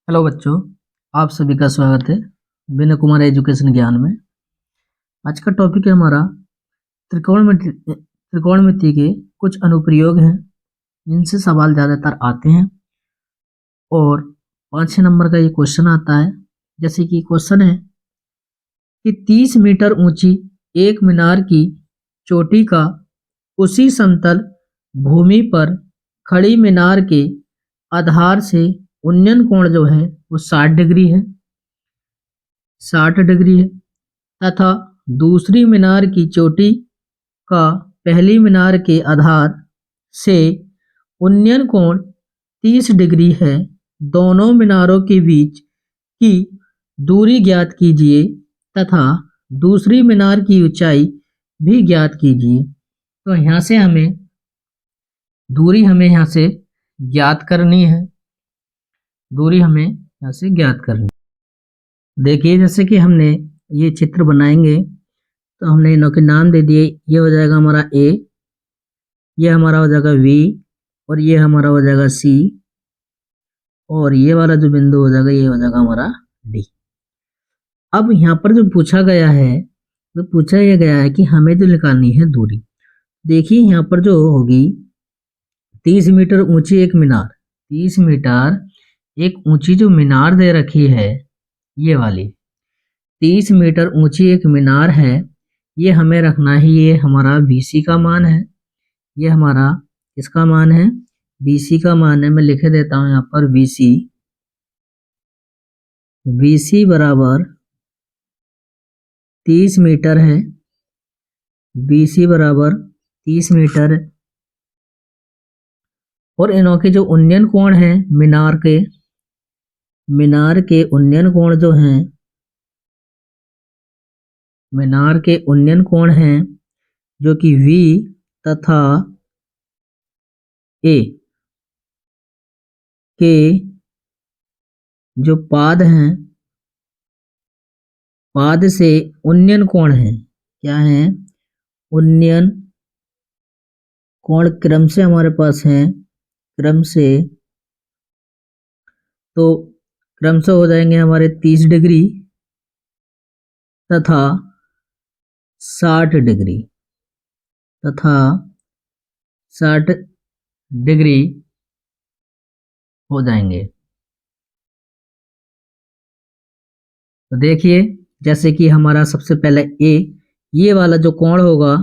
Hello बच्चों, आप सभी का स्वागत है विनय कुमार एजुकेशन ज्ञान में। आज का टॉपिक है हमारा त्रिकोणमिति के कुछ अनुप्रयोग हैं जिनसे सवाल ज़्यादातर आते हैं। और 5-6 नंबर का ये क्वेश्चन आता है। जैसे कि क्वेश्चन है कि 30 मीटर ऊंची एक मीनार की चोटी का उसी समतल भूमि पर खड़ी मीनार के आधार से उन्नयन कोण जो है वो 60 डिग्री है 60 डिग्री है तथा दूसरी मीनार की चोटी का पहली मीनार के आधार से उन्नयन कोण 30 डिग्री है। दोनों मीनारों के बीच की दूरी ज्ञात कीजिए तथा दूसरी मीनार की ऊंचाई भी ज्ञात कीजिए। तो यहाँ से हमें दूरी यहाँ से ज्ञात करनी है। दूरी हमें यहाँ से ज्ञात करनी है। देखिए, जैसे कि हमने ये चित्र बनाएंगे तो हमने इनों के नाम दे दिए। ये हो जाएगा हमारा ए, ये हमारा हो जाएगा वी, और ये हमारा हो जाएगा सी, और ये वाला जो बिंदु हो जाएगा ये हो जाएगा हमारा डी। अब यहाँ पर जो पूछा गया है तो पूछा यह गया है कि हमें जो निकालनी है दूरी। देखिए यहाँ पर जो होगी 30 मीटर ऊंची एक मीनार, 30 मीटर एक ऊंची जो मीनार दे रखी है ये वाली 30 मीटर ऊंची एक मीनार है। ये हमें रखना ही, ये हमारा BC का मान है। ये हमारा इसका मान है, BC का मान है। मैं लिख देता हूं यहाँ पर BC बराबर 30 मीटर है। BC बराबर 30 मीटर। और इनों के जो उन्नयन कोण है मीनार के उन्नयन कोण जो हैं, मीनार के उन्नयन कोण हैं जो कि V तथा A के जो पाद हैं, पाद से उन्नयन कोण है। क्या है? उन्नयन कोण क्रम से हमारे पास है, क्रम से तो क्रम से हो जाएंगे हमारे 30 डिग्री तथा 60 डिग्री तथा 60 डिग्री हो जाएंगे। तो देखिए, जैसे कि हमारा सबसे पहले ए, ये वाला जो कोण होगा,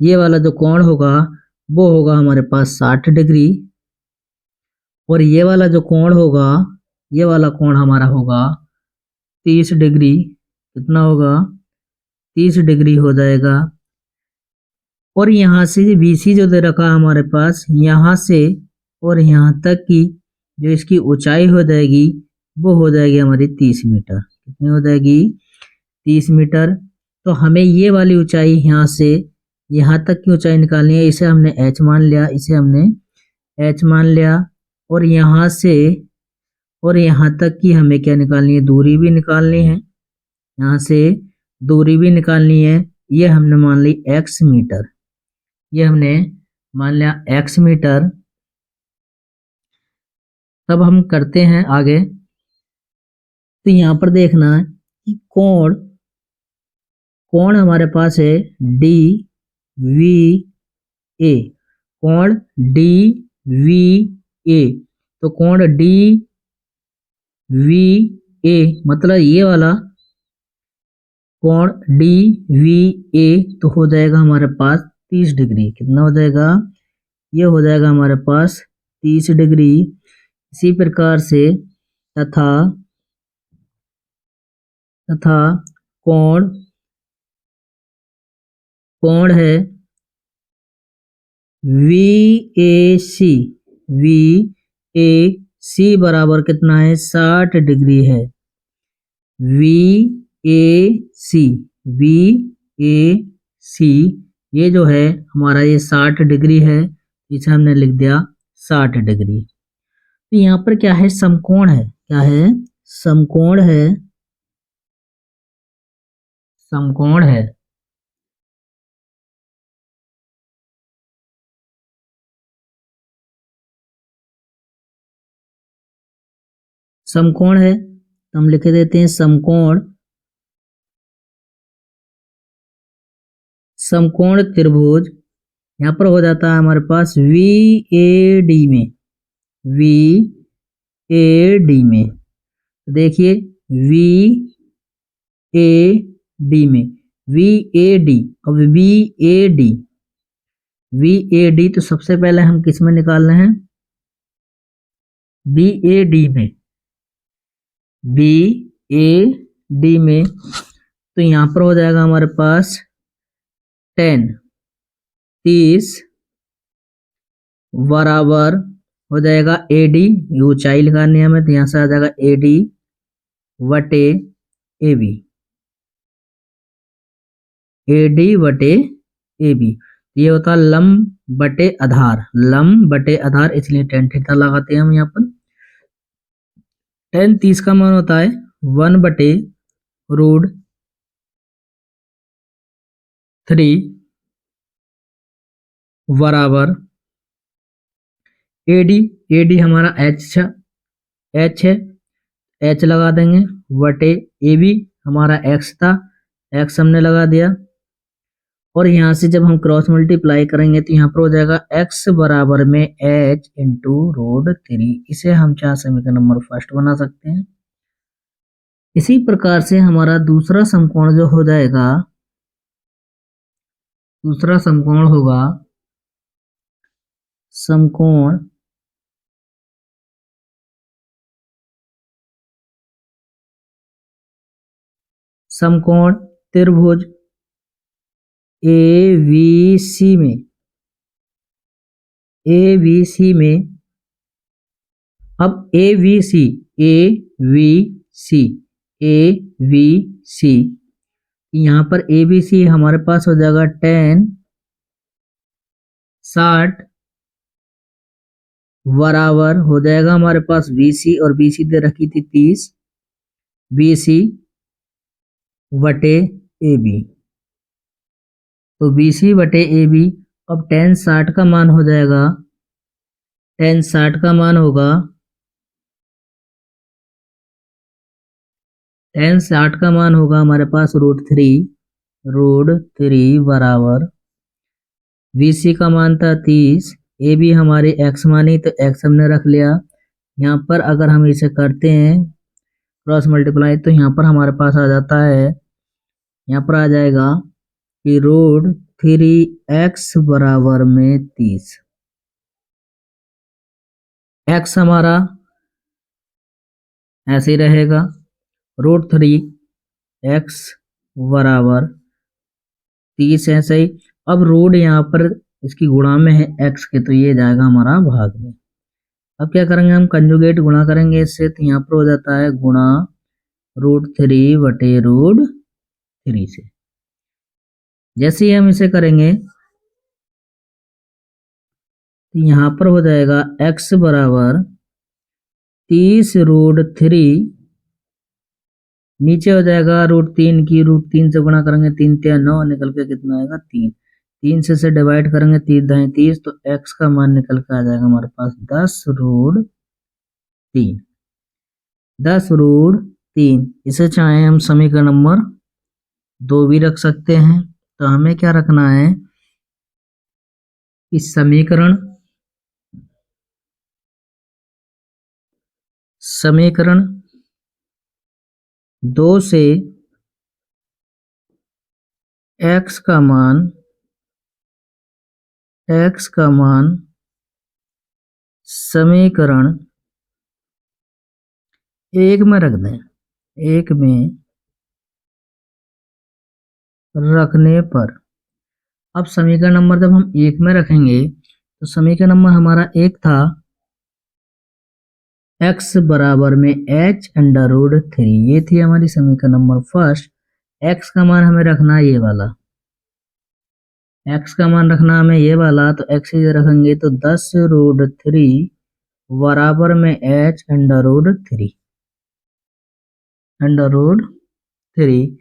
ये वाला जो कोण होगा वो होगा हमारे पास 60 डिग्री। और ये वाला जो कोण होगा, ये वाला कोण हमारा होगा 30 डिग्री। कितना होगा? 30 डिग्री हो जाएगा। और यहाँ से BC जो दे रखा है हमारे पास, यहाँ से और यहाँ तक की जो इसकी ऊंचाई हो जाएगी वो हो जाएगी हमारी 30 मीटर। कितनी हो जाएगी? 30 मीटर। तो हमें ये वाली ऊंचाई यहाँ से यहाँ तक की ऊंचाई निकालनी है। इसे हमने H मान लिया, इसे हमने H मान लिया। और यहाँ से और यहाँ तक की हमें क्या निकालनी है? दूरी भी निकालनी है। यहाँ से दूरी भी निकालनी है। ये हमने मान ली X मीटर, ये हमने मान लिया X मीटर। तब हम करते हैं आगे। तो यहाँ पर देखना है कि कोण हमारे पास है DVA, कोण DVA। तो कोण DVA मतलब ये वाला कोण DVA तो हो जाएगा हमारे पास 30 डिग्री। कितना हो जाएगा? ये हो जाएगा हमारे पास 30 डिग्री। इसी प्रकार से तथा तथा कोण है VAC, VAC बराबर कितना है? 60 डिग्री है। VAC, VAC ये जो है हमारा ये 60 डिग्री है। इसे हमने लिख दिया 60 डिग्री। तो यहाँ पर क्या है? समकोण है। क्या है? समकोण है। समकोण है। समकोण है तो हम लिख देते हैं समकोण त्रिभुज। यहाँ पर हो जाता है हमारे पास VAD में, VAD में देखिए VAD में VAD, अब VAD तो सबसे पहले हम किस में निकाल रहे हैं, BAD में, BAD में। तो यहाँ पर हो जाएगा हमारे पास 30 बराबर हो जाएगा AD, ऊंचाई लगानी है हमें तो यहाँ से आ जाएगा AD बटे AB, AD बटे AB। ये होता है लंब बटे आधार, लंब बटे आधार, इसलिए tan थीटा लगाते हैं हम यहाँ पर। tan 30 का मान होता है 1 बटे √3 बराबर AD हमारा H है, H लगा देंगे बटे AB हमारा X था, X हमने लगा दिया। और यहाँ से जब हम क्रॉस मल्टीप्लाई करेंगे तो यहाँ पर हो जाएगा X बराबर में H इंटू √3। इसे हम चार समीकरण नंबर फर्स्ट बना सकते हैं। इसी प्रकार से हमारा दूसरा समकोण जो हो जाएगा, दूसरा समकोण होगा समकोण त्रिभुज ABC में, अब ABC यहाँ पर ABC हमारे पास हो जाएगा tan 60 बराबर हो जाएगा हमारे पास BC, और BC दे रखी थी 30, BC बटे AB। तो BC बटे AB, अब tan 60 का मान हो जाएगा, tan 60 का मान होगा, tan 60 का मान होगा हमारे पास √3 बराबर BC का मान था 30, AB हमारी X मानी तो X हमने रख लिया। यहाँ पर अगर हम इसे करते हैं क्रॉस मल्टीप्लाई तो यहाँ पर हमारे पास आ जाता है, यहाँ पर आ जाएगा कि √3x बराबर में 30, X हमारा ऐसे ही रहेगा √3x बराबर 30 ऐसे ही। अब रूट यहाँ पर इसकी गुणा में है x के, तो ये जाएगा हमारा भाग में। अब क्या करेंगे हम, कंजुगेट गुणा करेंगे इससे, तो यहाँ पर हो जाता है गुणा √3 बटे √3 से। जैसे ही हम इसे करेंगे तो यहाँ पर हो जाएगा x बराबर 30 √3, नीचे हो जाएगा √3 की, √3 से गुणा करेंगे 3 × 9 निकल के कितना आएगा 3 से डिवाइड करेंगे 3 × 30, तो x का मान निकल के आ जाएगा हमारे पास 10√3। इसे चाहे हम समीकरण नंबर 2 भी रख सकते हैं। तो हमें क्या रखना है, इस समीकरण 2 से x का मान समीकरण 1 में रख दें। 1 में रखने पर, अब समीकरण नंबर जब हम 1 में रखेंगे तो समीकरण नंबर हमारा 1 था x बराबर में h √3, ये थी हमारी समीकरण नंबर फर्स्ट। x का मान हमें रखना है ये वाला, x का मान रखना हमें ये वाला, तो x इधर रखेंगे तो 10√3 बराबर में h √3।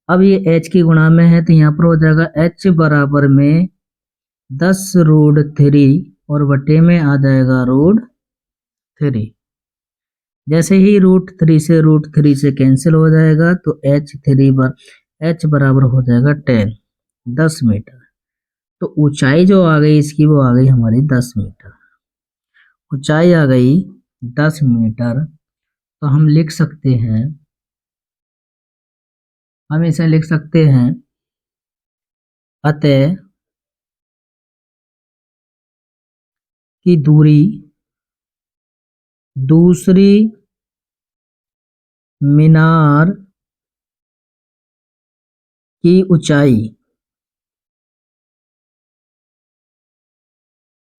अब ये h की गुणा में है तो यहाँ पर हो जाएगा h बराबर में 10√3 और बटे में आ जाएगा √3। जैसे ही √3 से कैंसिल हो जाएगा तो h बराबर हो जाएगा 10 मीटर। तो ऊंचाई जो आ गई इसकी वो आ गई हमारी 10 मीटर। ऊंचाई आ गई 10 मीटर। तो हम लिख सकते हैं, हम इसे लिख सकते हैं, अतः की दूरी दूसरी मीनार की ऊंचाई,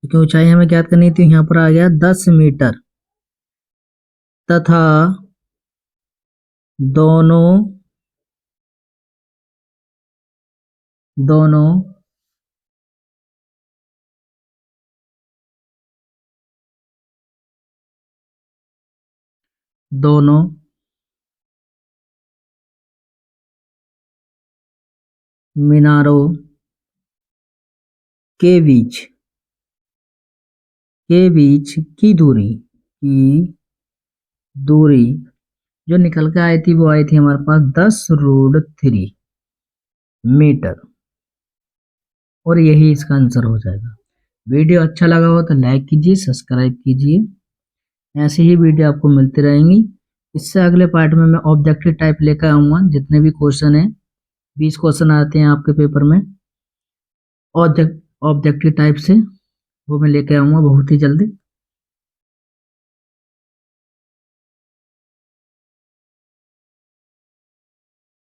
क्योंकि ऊंचाई हमें ज्ञात करनी थी, यहाँ पर आ गया 10 मीटर, तथा दोनों दोनों दोनों मीनारों के बीच की दूरी जो निकल के आई थी वो आई थी हमारे पास 10√3 मीटर। और यही इसका आंसर हो जाएगा। वीडियो अच्छा लगा हो तो लाइक कीजिए, सब्सक्राइब कीजिए। ऐसे ही वीडियो आपको मिलती रहेंगी। इससे अगले पार्ट में मैं ऑब्जेक्टिव टाइप लेकर आऊँगा। जितने भी क्वेश्चन हैं, 20 क्वेश्चन आते हैं आपके पेपर में ऑब्जेक्टिव टाइप से, वो मैं लेके आऊँगा बहुत ही जल्दी।